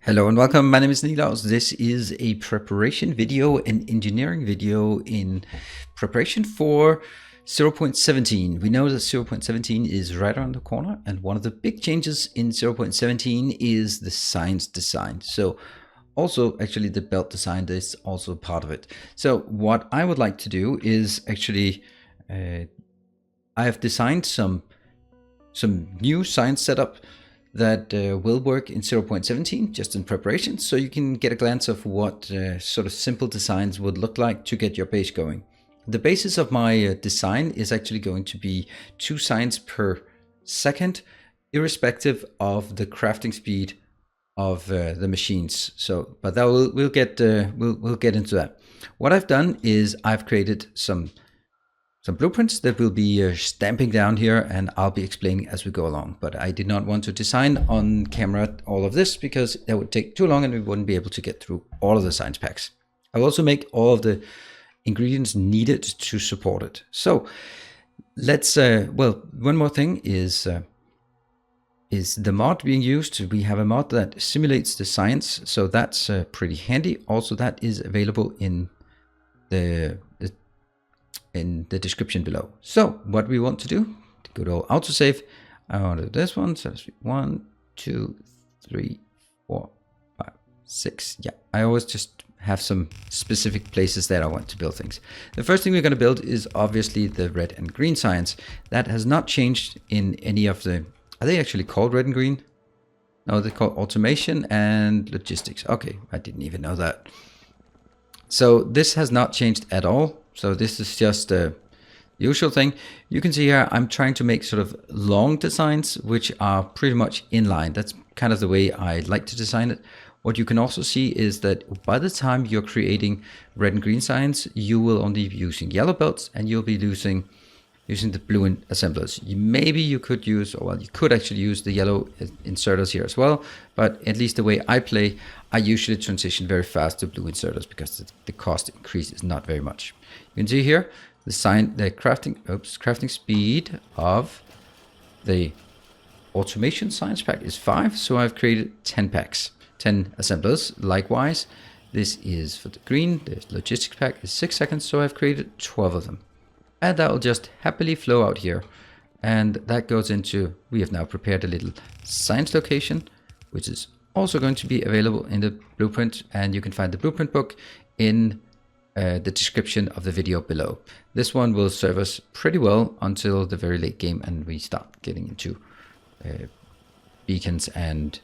Hello and welcome. My name is Nilaus. This is a preparation video, an engineering video in preparation for 0.17. We know that 0.17 is right around the corner, and one of the big changes in 0.17 is the science design. So also actually the belt design is also part of it. So what I would like to do is actually I have designed some new science setup that will work in 0.17 just in preparation, so you can get a glance of what sort of simple designs would look like to get your base going. The basis of my design is actually going to be 2 science per second, irrespective of the crafting speed of the machines. So, but that we'll get into that. What I've done is I've created some blueprints that we'll be stamping down here, and I'll be explaining as we go along. But I did not want to design on camera all of this because that would take too long and we wouldn't be able to get through all of the science packs. I'll also make all of the ingredients needed to support it. So let's, well, one more thing is the mod being used. We have a mod that simulates the science, so that's pretty handy. Also, that is available in the description below. So what we want to do, to go to autosave, I want to do this one. So 1, 2, 3, 4, 5, 6. Yeah, I always just have some specific places that I want to build things. The first thing we're going to build is obviously the red and green science. That has not changed in any of the, are they actually called red and green? No, they're called automation and logistics. Okay, I didn't even know that. So this has not changed at all. So this is just the usual thing. You can see here I'm trying to make sort of long designs which are pretty much in line. That's kind of the way I like to design it. What you can also see is that by the time you're creating red and green signs, you will only be using yellow belts and you'll be using the blue assemblers. Maybe you could use, or well, you could actually use the yellow inserters here as well, but at least the way I play, I usually transition very fast to blue inserters because the cost increase is not very much. You can see here the crafting speed of the automation science pack is 5, so I've created 10 packs, 10 assemblers. Likewise, this is for the green. The logistics pack is 6 seconds, so I've created 12 of them. And that will just happily flow out here. And that goes into, we have now prepared a little science location, which is also going to be available in the blueprint. And you can find the blueprint book in the description of the video below. This one will serve us pretty well until the very late game and we start getting into beacons and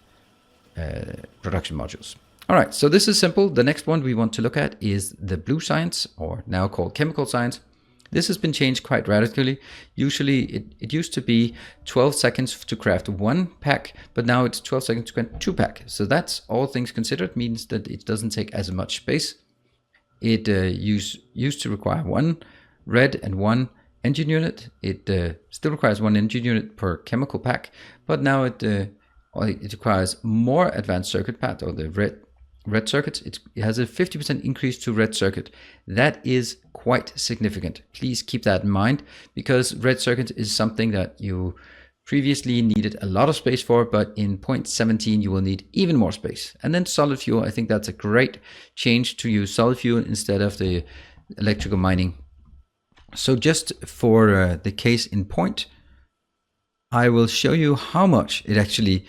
production modules. All right, so this is simple. The next one we want to look at is the blue science, or now called chemical science. This has been changed quite radically. Usually it used to be 12 seconds to craft 1 pack, but now it's 12 seconds to craft 2 pack. So that's, all things considered, means that it doesn't take as much space. It used to require 1 red and 1 engine unit. It still requires 1 engine unit per chemical pack, but now it requires more advanced circuit path, or the red circuits. It has a 50% increase to red circuit. That is quite significant. Please keep that in mind, because red circuit is something that you previously needed a lot of space for, but in 0.17 you will need even more space. And then solid fuel, I think that's a great change to use solid fuel instead of the electrical mining. So just for the case in point, I will show you how much is actually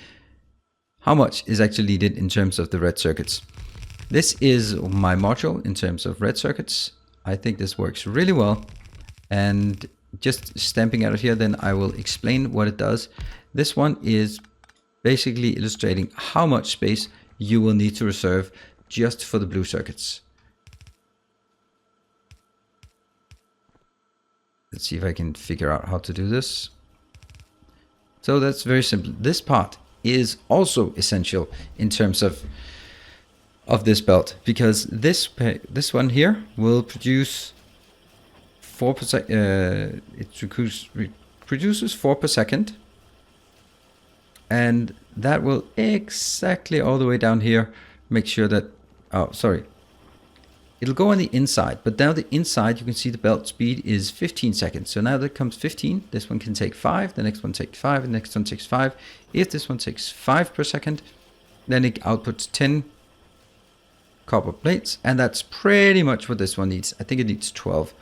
needed in terms of the red circuits. This is my module in terms of red circuits. I think this works really well. And just stamping out of here, then I will explain what it does. This one is basically illustrating how much space you will need to reserve just for the blue circuits. Let's see if I can figure out how to do this. So that's very simple. This part is also essential in terms of this belt, because this one here will produce 4 per second. It produces 4 per second, and that will exactly all the way down here make sure that, oh sorry, it'll go on the inside, but now the inside you can see the belt speed is 15 seconds. So now that comes 15, this one can take 5, the next one takes 5, the next one takes 5. If this one takes 5 per second, then it outputs 10 copper plates, and that's pretty much what this one needs. I think it needs 12,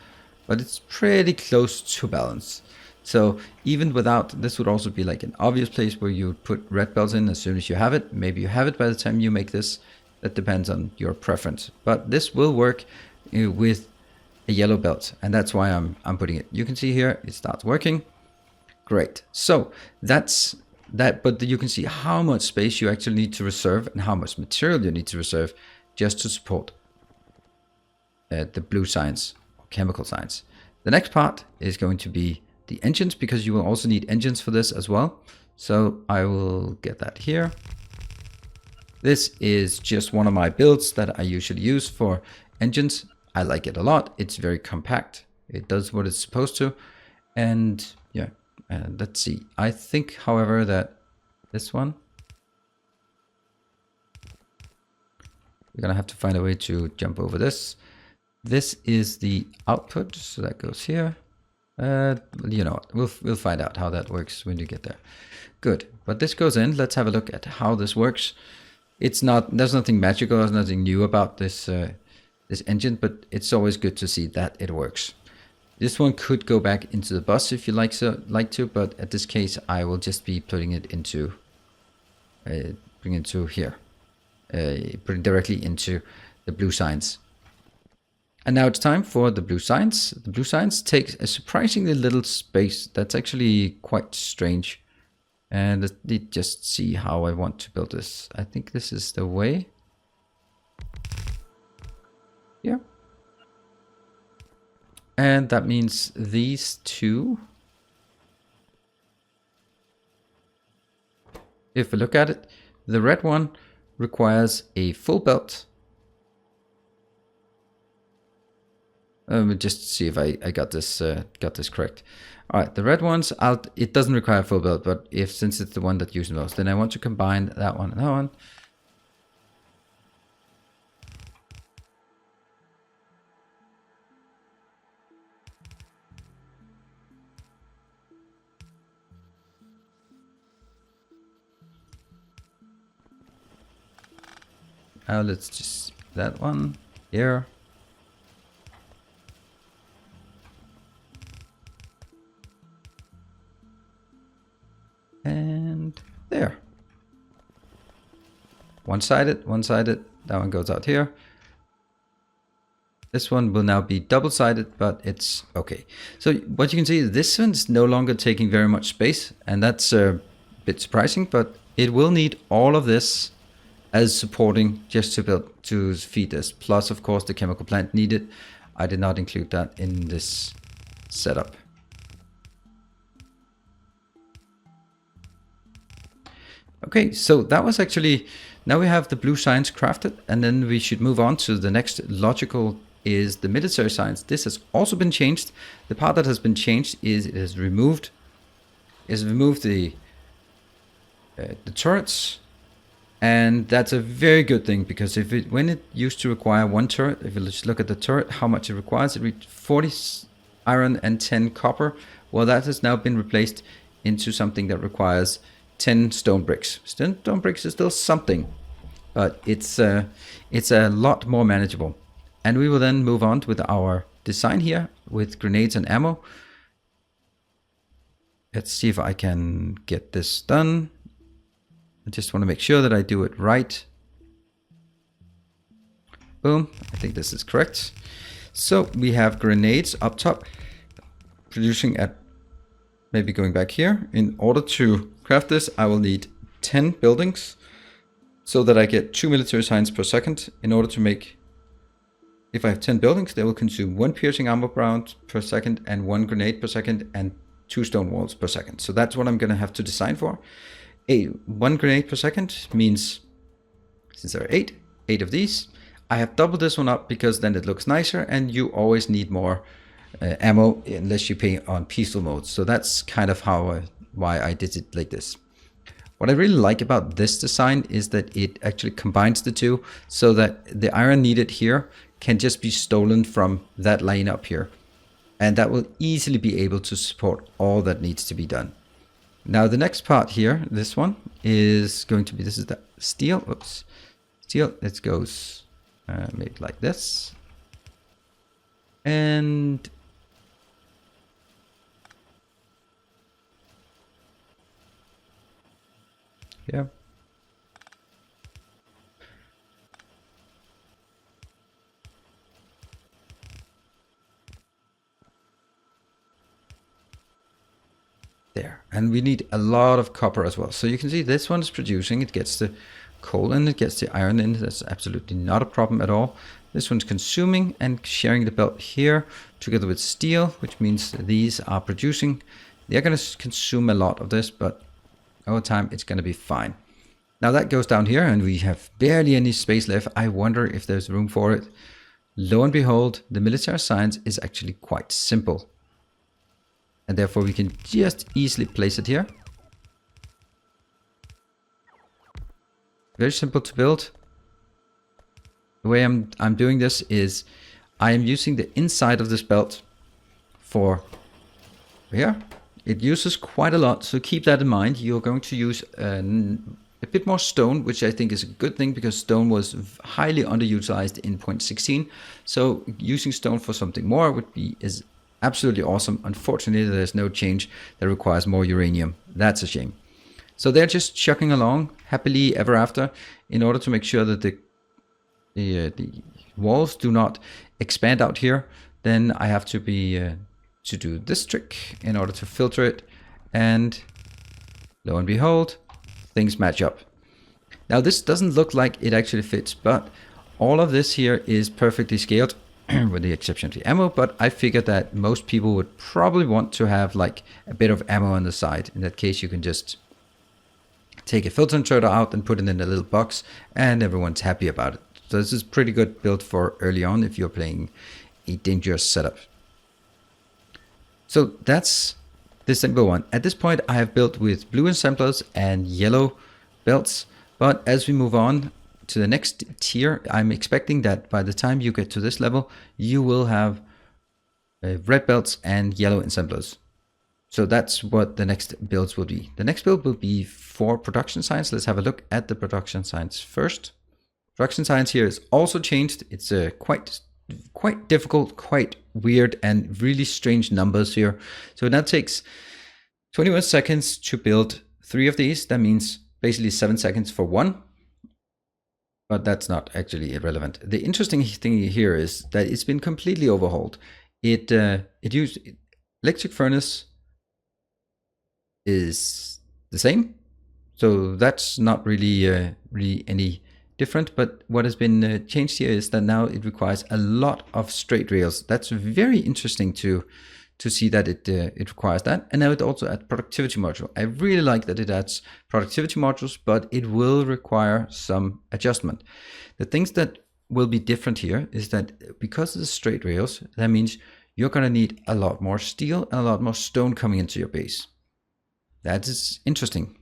but it's pretty close to balance. So even without, this would also be like an obvious place where you would put red belts in as soon as you have it. Maybe you have it by the time you make this. That depends on your preference. But this will work with a yellow belt, and that's why I'm putting it. You can see here it starts working. Great. So that's that, but you can see how much space you actually need to reserve and how much material you need to reserve just to support the blue science or chemical science. The next part is going to be the engines, because you will also need engines for this as well. So I will get that here. This is just one of my builds that I usually use for engines. I like it a lot. It's very compact. It does what it's supposed to. And yeah, let's see. I think, however, that this one, we're going to have to find a way to jump over this. This is the output, so that goes here. You know, we'll find out how that works when you get there. Good, but this goes in. Let's have a look at how this works. It's not, there's nothing magical, there's nothing new about this this engine, but it's always good to see that it works. This one could go back into the bus if you like to, but at this case I will just be putting it into bring it to here, put it directly into the blue science. And now it's time for the blue science. The blue science takes a surprisingly little space. That's actually quite strange. And let's just see how I want to build this. I think this is the way. Yeah. And that means these two. If we look at it, the red one requires a full belt. Just see if I got this correct. All right, the red ones, it doesn't require a full belt, but since it's the one that uses most, then I want to combine that one and that one. Now let's just that one here. And there. One-sided, that one goes out here. This one will now be double-sided, but it's okay. So what you can see is this one's no longer taking very much space, and that's a bit surprising, but it will need all of this as supporting just to feed this. Plus, of course, the chemical plant needed. I did not include that in this setup. Okay, so that was actually, now we have the blue science crafted, and then we should move on to the next logical is the military science. This has also been changed. The part that has been changed is it has removed the turrets, and that's a very good thing, because when it used to require one turret, if you just look at the turret, how much it requires, it reached 40 iron and 10 copper. Well, that has now been replaced into something that requires 10 stone bricks. Stone bricks is still something, but it's a lot more manageable. And we will then move on with our design here with grenades and ammo. Let's see if I can get this done. I just want to make sure that I do it right. Boom, I think this is correct. So we have grenades up top, producing at, maybe going back here. In order to craft this, I will need 10 buildings so that I get 2 military science per second. In order to make, if I have 10 buildings, they will consume 1 piercing armor round per second and 1 grenade per second and 2 stone walls per second. So that's what I'm going to have to design for. 1 grenade per second means, since there are 8 of these, I have doubled this one up because then it looks nicer, and you always need more ammo unless you pay on peaceful mode. So that's kind of how why I did it like this. What I really like about this design is that it actually combines the two, so that the iron needed here can just be stolen from that lane up here, and that will easily be able to support all that needs to be done. Now the next part here, this one is going to be, this is the steel. Oops, steel. It goes maybe like this, and yeah. There, and we need a lot of copper as well. So you can see this one is producing, it gets the coal in, it gets the iron in. That's absolutely not a problem at all. This one's consuming and sharing the belt here together with steel, which means these are producing. They're going to consume a lot of this, but over time it's going to be fine. Now that goes down here and we have barely any space left. I wonder if there's room for it. Lo and behold, the military science is actually quite simple. And therefore we can just easily place it here. Very simple to build. The way I'm doing this is I am using the inside of this belt for here. It uses quite a lot, so keep that in mind. You're going to use a bit more stone, which I think is a good thing because stone was highly underutilized in 0.16. So using stone for something more is absolutely awesome. Unfortunately, there's no change that requires more uranium. That's a shame. So they're just chucking along happily ever after in order to make sure that the walls do not expand out here. Then I have to to do this trick in order to filter it, and lo and behold, things match up. Now this doesn't look like it actually fits, but all of this here is perfectly scaled with the exception of the ammo, but I figured that most people would probably want to have like a bit of ammo on the side. In that case, you can just take a filter inserter out and put it in a little box and everyone's happy about it. So this is pretty good built for early on if you're playing a dangerous setup. So that's the simple one. At this point, I have built with blue assemblers and yellow belts, but as we move on to the next tier, I'm expecting that by the time you get to this level, you will have red belts and yellow assemblers. So that's what the next builds will be. The next build will be for production science. Let's have a look at the production science first. Production science here is also changed. It's quite difficult, quite weird, and really strange numbers here. So it now takes 21 seconds to build 3 of these. That means basically 7 seconds for one. But that's not actually irrelevant. The interesting thing here is that it's been completely overhauled. It used electric furnace is the same, so that's not really any different. But what has been changed here is that now it requires a lot of straight rails. That's very interesting to see that it requires that. And now it also adds productivity module. I really like that it adds productivity modules, but it will require some adjustment. The things that will be different here is that because of the straight rails, that means you're going to need a lot more steel and a lot more stone coming into your base. That is interesting,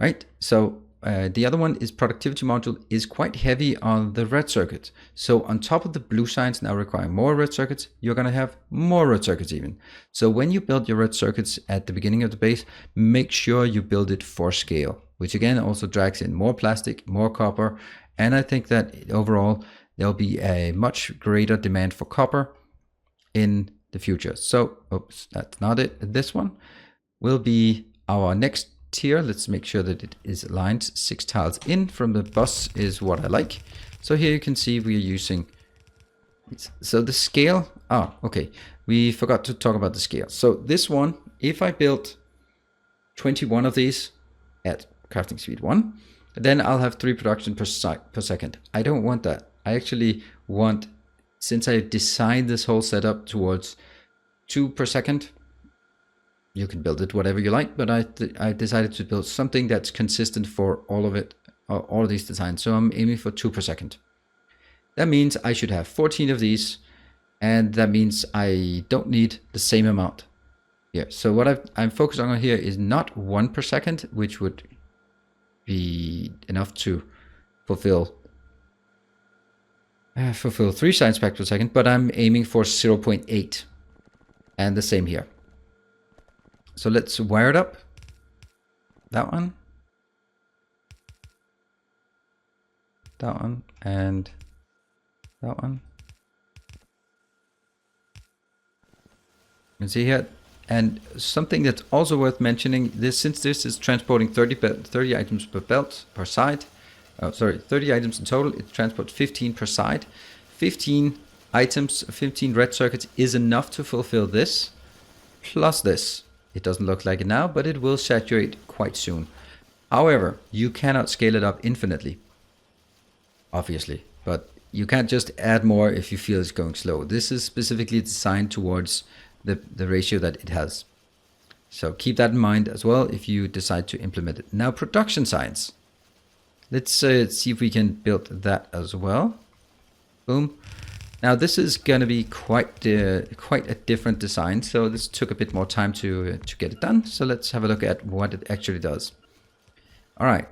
right? So the other one is productivity module is quite heavy on the red circuit. So on top of the blue science now requiring more red circuits, you're going to have more red circuits even. So when you build your red circuits at the beginning of the base, make sure you build it for scale, which again also drags in more plastic, more copper. And I think that overall there'll be a much greater demand for copper in the future. So, oops, that's not it. This one will be our next tier. Let's make sure that it is aligned 6 tiles in from the bus is what I like. So here you can see we are using, so the scale, okay, we forgot to talk about the scale. So this one, if I built 21 of these at crafting speed 1, then I'll have 3 production per second. I don't want that. I actually want, since I designed this whole setup towards 2 per second, you can build it whatever you like, but I decided to build something that's consistent for all of it, all of these designs. So I'm aiming for 2 per second. That means I should have 14 of these, and that means I don't need the same amount here. So what I'm focusing on here is not 1 per second, which would be enough to fulfill 3 science packs per second, but I'm aiming for 0.8, and the same here. So let's wire it up. that one, and that one. You can see here. And something that's also worth mentioning, this since this is transporting 30 items per belt per side, 30 items in total, it transports 15 per side. 15 items, 15 red circuits is enough to fulfill this, plus this. It doesn't look like it now, but it will saturate quite soon. However, you cannot scale it up infinitely, obviously, but you can't just add more if you feel it's going slow. This is specifically designed towards the ratio that it has. So keep that in mind as well if you decide to implement it. Now, production signs. Let's see if we can build that as well. Boom. Now this is going to be quite a different design. So this took a bit more time to get it done. So let's have a look at what it actually does. All right,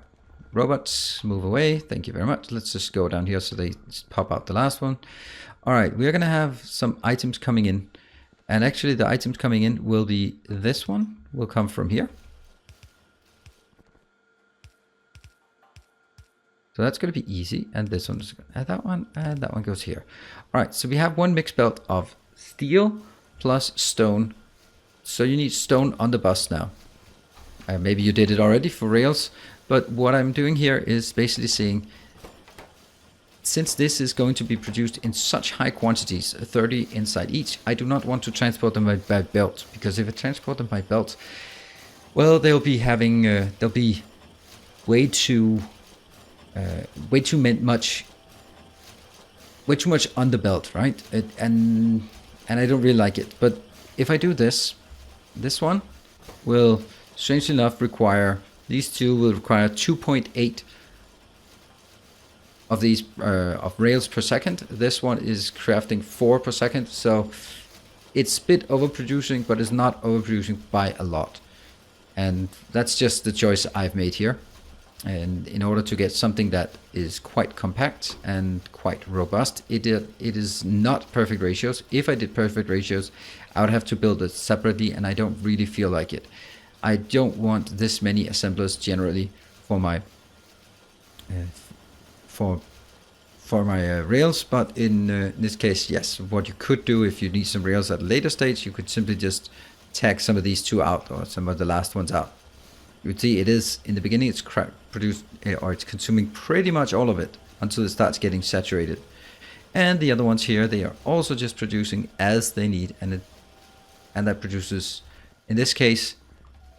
robots, move away. Thank you very much. Let's just go down here so they just pop out the last one. All right, we're going to have some items coming in. And actually the items coming in will be this one, will come from here. So that's going to be easy. And this one is going to add that one, and that one goes here. All right, so we have one mixed belt of steel plus stone. So you need stone on the bus now. Maybe you did it already for rails, but what I'm doing here is basically saying, since this is going to be produced in such high quantities, 30 inside each, I do not want to transport them by belt, because if I transport them by belt, well, they'll be having, they'll be way too much on the belt, right? And I don't really like it. But if I do this one will, strangely enough, require, these two will require 2.8 of these of rails per second. This one is crafting 4 per second, so it's a bit overproducing, but it's not overproducing by a lot. And that's just the choice I've made here. And in order to get something that is quite compact and quite robust, it is not perfect ratios. If I did perfect ratios, I would have to build it separately, and I don't really feel like it. I don't want this many assemblers generally for my rails, but in this case, yes. What you could do if you need some rails at a later stage, you could simply just tag some of these two out, or some of the last ones out. You would see it is, in the beginning, it's produced, or it's consuming pretty much all of it until it starts getting saturated. And the other ones here, they are also just producing as they need, and that produces, in this case,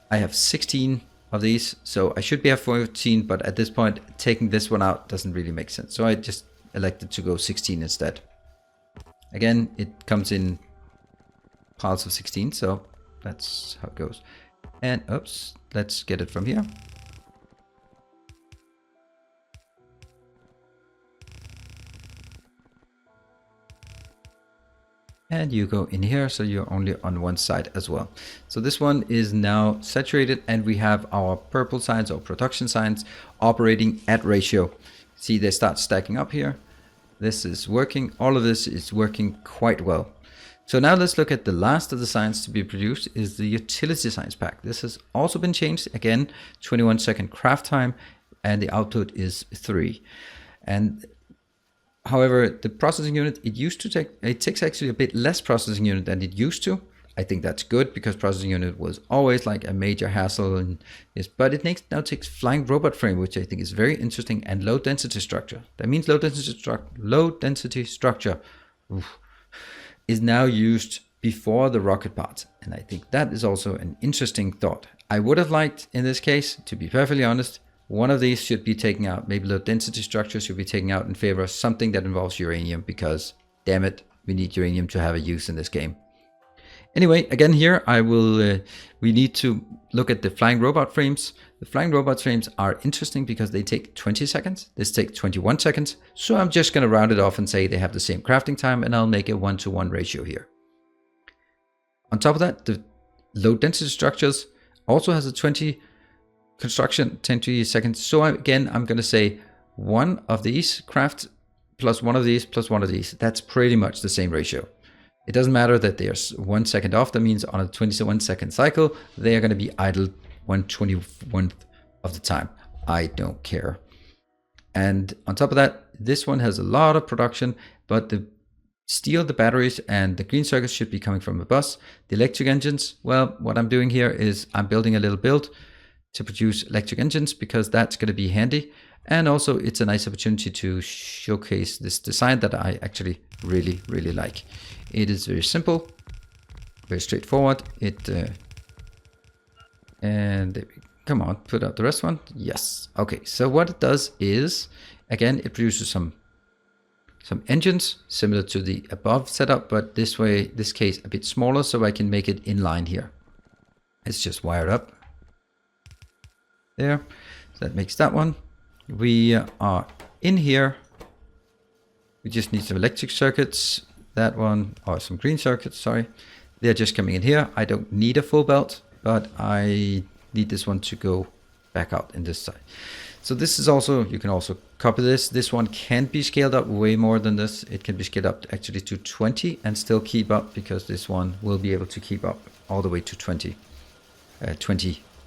I have 16 of these, so I should be at 14, but at this point, taking this one out doesn't really make sense. So I just elected to go 16 instead. Again, it comes in piles of 16, so that's how it goes. And oops, let's get it from here. And you go in here, so you're only on one side as well. So this one is now saturated, and we have our purple signs or production signs operating at ratio. See, they start stacking up here. This is working. All of this is working quite well. So now let's look at the last of the signs to be produced, is the utility signs pack. This has also been changed. Again, 21-second craft time, and the output is 3. And however, the processing unit, it takes actually a bit less processing unit than it used to. I think that's good, because processing unit was always like a major hassle, and but it now takes flying robot frame, which I think is very interesting, and low density structure. That means low density structure is now used before the rocket parts, and I think that is also an interesting thought. I would have liked, in this case, to be perfectly honest, one of these should be taken out. Maybe low density structure should be taken out in favor of something that involves uranium, because damn it, we need uranium to have a use in this game. Anyway, again here, we need to look at the flying robot frames. The flying robot frames are interesting because they take 20 seconds. This takes 21 seconds. So I'm just going to round it off and say they have the same crafting time, and I'll make a 1-to-1 ratio here. On top of that, the low density structures also has a 20 construction, 20 seconds. So again, I'm going to say one of these craft plus one of these plus one of these. That's pretty much the same ratio. It doesn't matter that they are 1 second off. That means on a 21-second cycle, they are going to be idle 1/21 of the time. I don't care. And on top of that, this one has a lot of production, but the steel, the batteries, and the green circuits should be coming from the bus. The electric engines, well, what I'm doing here is I'm building a little build to produce electric engines because that's going to be handy. And also it's a nice opportunity to showcase this design that I actually really, really like. It is very simple, very straightforward. And come on, put out the rest one. Yes. Okay, so what it does is, again, it produces some engines similar to the above setup, but this case a bit smaller, so I can make it in line here. It's just wired up there. So that makes that one. We are in here. We just need some electric circuits. That one, or some green circuits, sorry. They're just coming in here. I don't need a full belt, but I need this one to go back out in this side. So this is also, you can also copy this. This one can be scaled up way more than this. It can be scaled up actually to 20 and still keep up, because this one will be able to keep up all the way to 20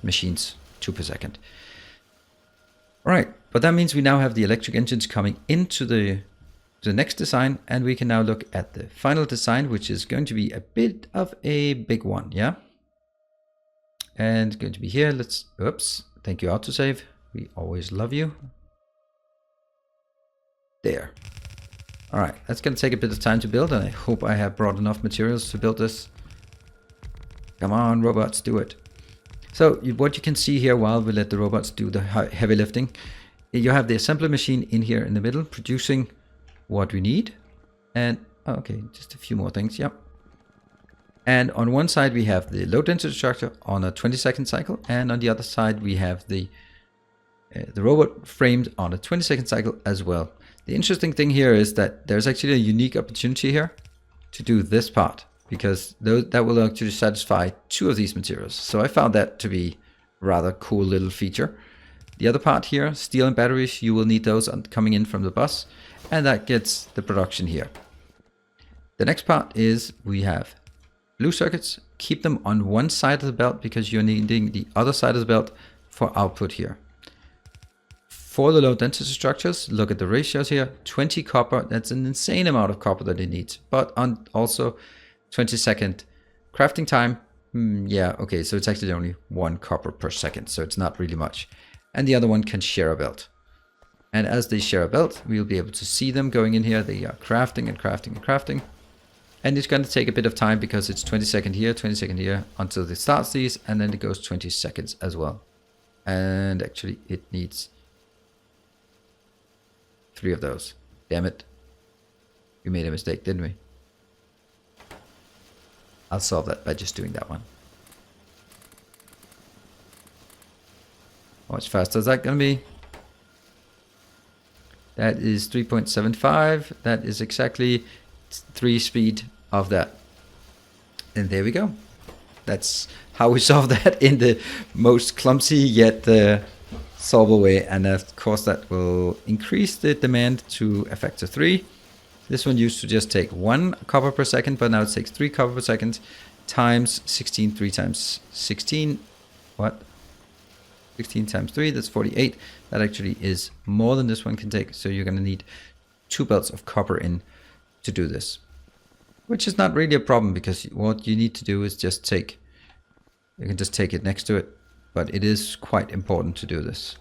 machines, 2 per second. All right, but that means we now have the electric engines coming into the next design, and we can now look at the final design, which is going to be a bit of a big one, yeah? And going to be here. Oops, thank you, autosave. We always love you. There. All right, that's going to take a bit of time to build, and I hope I have brought enough materials to build this. Come on, robots, do it. So what you can see here, while we let the robots do the heavy lifting, you have the assembly machine in here in the middle producing what we need. And okay, just a few more things. Yep. And on one side we have the low density structure on a 20-second cycle, and on the other side we have the robot framed on a 20-second cycle as well. The interesting thing here is that there's actually a unique opportunity here to do this part, because that will actually satisfy 2 of these materials. So I found that to be a rather cool little feature. The other part here, steel and batteries, you will need those coming in from the bus, and that gets the production here. The next part is we have blue circuits. Keep them on one side of the belt, because you're needing the other side of the belt for output here. For the low density structures, look at the ratios here. 20 copper, that's an insane amount of copper that it needs. But also 20-second crafting time. Yeah, okay, so it's actually only 1 copper per second, so it's not really much. And the other one can share a belt. And as they share a belt, we'll be able to see them going in here. They are crafting and crafting and crafting. And it's going to take a bit of time, because it's 20-second here, 20-second here, until it starts these, and then it goes 20 seconds as well. And actually it needs 3 of those. Damn it. We made a mistake, didn't we? I'll solve that by just doing that one. How much faster is that going to be? That is 3.75. That is exactly 3 speed of that. And there we go. That's how we solve that in the most clumsy yet solvable way. And of course that will increase the demand to a factor 3. This one used to just take 1 copper per second, but now it takes 3 copper per second times 16. 3 times 16. What? 16 times 3, that's 48. That actually is more than this one can take. So you're going to need 2 belts of copper in to do this. Which is not really a problem, because what you need to do is just take, you can just take it next to it. But it is quite important to do this.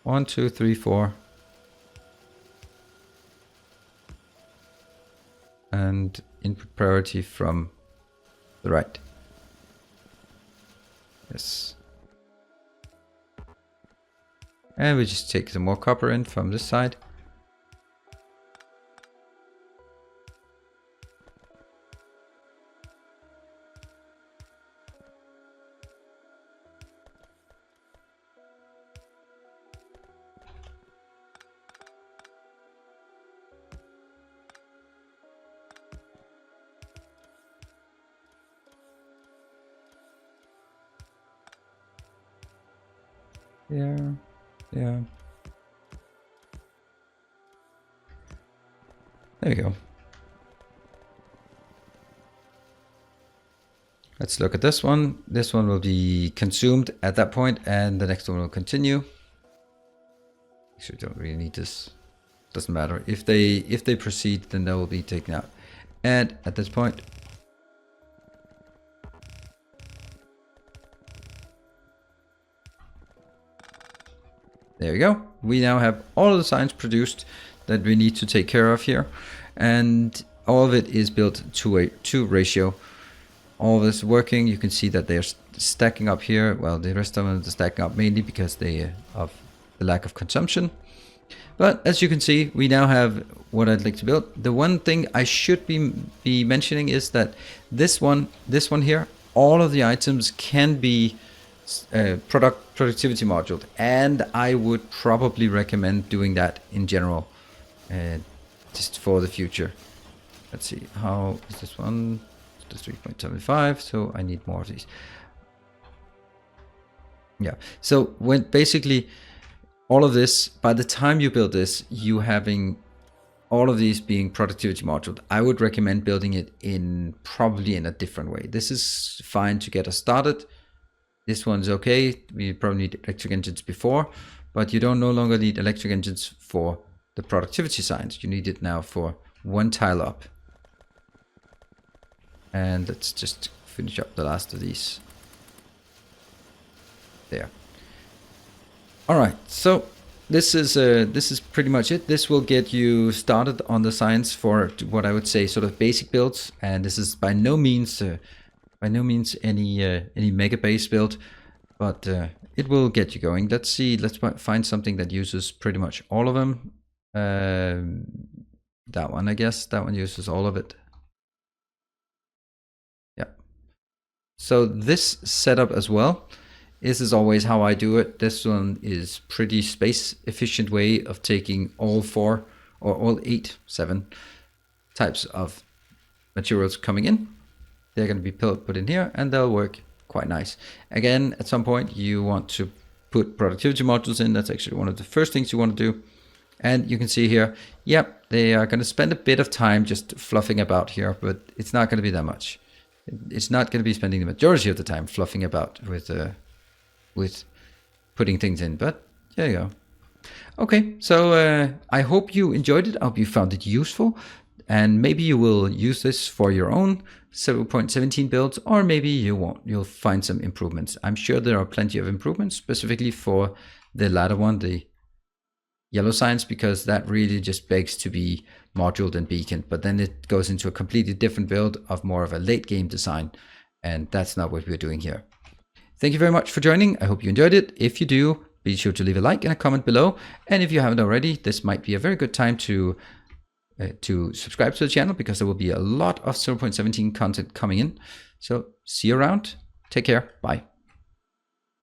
One, two, three, 4. And input priority from the right. Yes. And we just take some more copper in from this side. Yeah. There we go. Let's look at this one. This one will be consumed at that point, and the next one will continue. Actually, don't really need this. Doesn't matter. If they proceed, then they will be taken out. And at this point, there we go. We now have all of the signs produced that we need to take care of here, and all of it is built to a 2 ratio. All of this working. You can see that they're stacking up here. Well, the rest of them are stacking up mainly because of the lack of consumption. But as you can see, we now have what I'd like to build. The one thing I should be mentioning is that this one here, all of the items can be productivity moduled, and I would probably recommend doing that in general, just for the future. Let's see, how is this one? It's 3.75, so I need more of these. Yeah, so when basically all of this, by the time you build this, you having all of these being productivity modeled, I would recommend building it probably in a different way. This is fine to get us started. This one's okay. We probably need electric engines before, but you don't no longer need electric engines for the productivity signs. You need it now for one tile up. And let's just finish up the last of these. There. All right, so this is pretty much it. This will get you started on the signs for what I would say sort of basic builds, and this is by no means any mega base build, but it will get you going. Let's see. Let's find something that uses pretty much all of them. That one, I guess. That one uses all of it. Yeah. So this setup as well. This is always how I do it. This one is pretty space efficient way of taking all 4 or all 7 types of materials coming in. They're going to be put in here, and they'll work quite nice. Again, at some point you want to put productivity modules in. That's actually one of the first things you want to do. And you can see here, yep, they are going to spend a bit of time just fluffing about here, but it's not going to be that much. It's not going to be spending the majority of the time fluffing about with putting things in, but there you go. Okay, so I hope you enjoyed it. I hope you found it useful, and maybe you will use this for your own 0.17 builds, or maybe you won't. You'll find some improvements. I'm sure there are plenty of improvements, specifically for the latter one, the yellow signs, because that really just begs to be moduled and beaconed, but then it goes into a completely different build of more of a late game design, and that's not what we're doing here. Thank you very much for joining. I hope you enjoyed it. If you do, be sure to leave a like and a comment below. And if you haven't already, this might be a very good time to subscribe to the channel, because there will be a lot of 0.17 content coming in. So see you around. Take care. Bye.